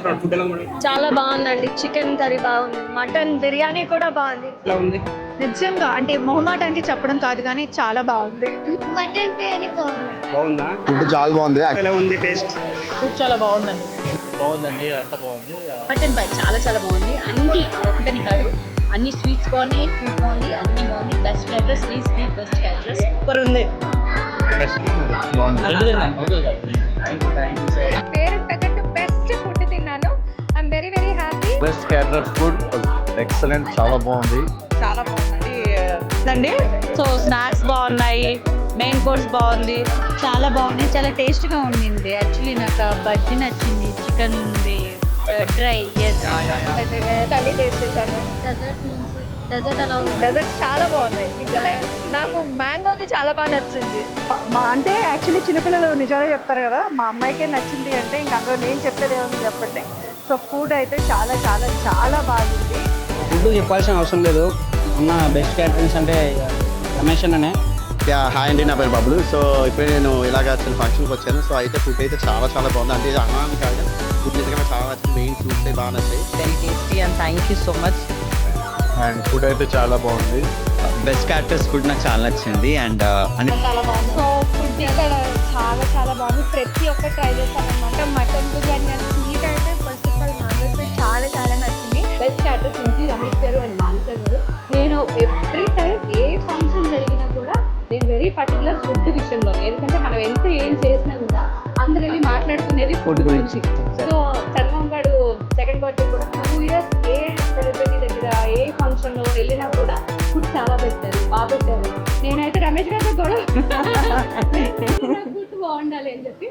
చెప్తున్నాడు ఫుడ్ ఎలా ఉంది? చాలా బాగుందండి. చికెన్ కర్రీ బాగుంది, మటన్ బిర్యానీ కూడా బాగుంది. ఎలా ఉంది? నిజంగా అంటే మొహమాటానికి చెప్పడం కాదు కానీ చాలా బాగుంది. మటన్ బిర్యానీ బాగుందా? ఫుడ్ చాలా బాగుంది. ఎలా ఉంది టేస్ట్? ఫుడ్ చాలా బాగుందండి. బాగుందండి, అంత బాగుంది. మటన్ బై చాలా చాలా బాగుంది. అన్ని ఒకటని కాదు, అన్ని స్వీట్స్ బాగున్నాయి, ఫుడ్ బాగుంది, అన్ని బాగుంది. Best address please please best address super ఉంది. పేరు తగ్గట్టు బెస్ట్ ఫుడ్ తిన్నాను. I'm very very happy. Best caterer food excellent, చాలా బాగుంది. చాలా బాగుందండి. సో స్నాక్స్ బాగున్నాయి, మెయిన్ కోర్స్ బాగుంది, చాలా బాగుంది, చాలా టేస్ట్గా ఉండింది. యాక్చువల్లీ నాకు బజ్జీ నచ్చింది, చికెన్ డ్రై. తల్లి టేస్ట్ చేశాను. డెజర్ట్ అలా ఉంది. డెజర్ట్ చాలా బాగున్నాయి. నాకు మ్యాంగోది చాలా బాగా నచ్చింది. అంటే యాక్చువల్లీ చిన్నపిల్లలు నిజంగా చెప్తారు కదా, మా అమ్మాయికే నచ్చింది అంటే ఇంకా అందులో నేను చెప్పేది ఏముంది చెప్పండి. సో ఫుడ్ అయితే చాలా చాలా చాలా బాగుంది. ఫుడ్ చెప్పాల్సిన అవసరం లేదు. ఉన్న బెస్ట్ క్యాటరింగ్స్ అంటే రమేష్ అనే. హాయ్ అండి, నా పేరు బబ్లు. సో ఇప్పుడే నేను ఇలాగ చిన్న ఫంక్షన్కి వచ్చాను. సో అయితే ఫుడ్ అయితే చాలా చాలా బాగుంది. అంటే ఇది అన్నాను కాదు, ఫుడ్ నిజంగా చాలా నచ్చింది. మెయిన్ ఫ్రూట్స్ అయితే బాగా నచ్చాయి. Very tasty and thank you so much. And food అయితే చాలా బాగుంది. బెస్ట్ క్యారెక్టర్స్ ఫుడ్ నాకు చాలా నచ్చింది. అండ్ చాలా బాగుంది. సో ఫుడ్ ఇక్కడ చాలా చాలా బాగుంది. ప్రతి ఒక్క ట్రై చేస్తాను అనమాట. మటన్ బిర్యానీ అండ్ స్వీట్ అయితే first of all non veg చాలా చాలా నచ్చింది. బెస్ట్ స్టార్టర్స్ నుంచి రమేష్ గారు అండ్ మానస గారు. నేను ఎవ్రీ టైం ఏ ఫంక్షన్ జరిగినా కూడా నేను వెరీ పర్టికులర్ ఫుడ్ విషయంలో, ఎందుకంటే మనం ఎంత ఏం చేసినా కూడా అందరూ వెళ్ళి మాట్లాడుకునేది ఫుడ్ గురించి. సో చంద్రబాబు గారు సెకండ్ బర్త్డే కూడా 2 years ఏ సెలబ్రిటీ దగ్గర ఏ ఫంక్షన్లో వెళ్ళినా కూడా ఫుడ్ చాలా పెట్టారు, బాగా పెట్టారు. నేనైతే రమేష్ గారితో కూడా ఫుడ్ బాగుండాలి అని చెప్పి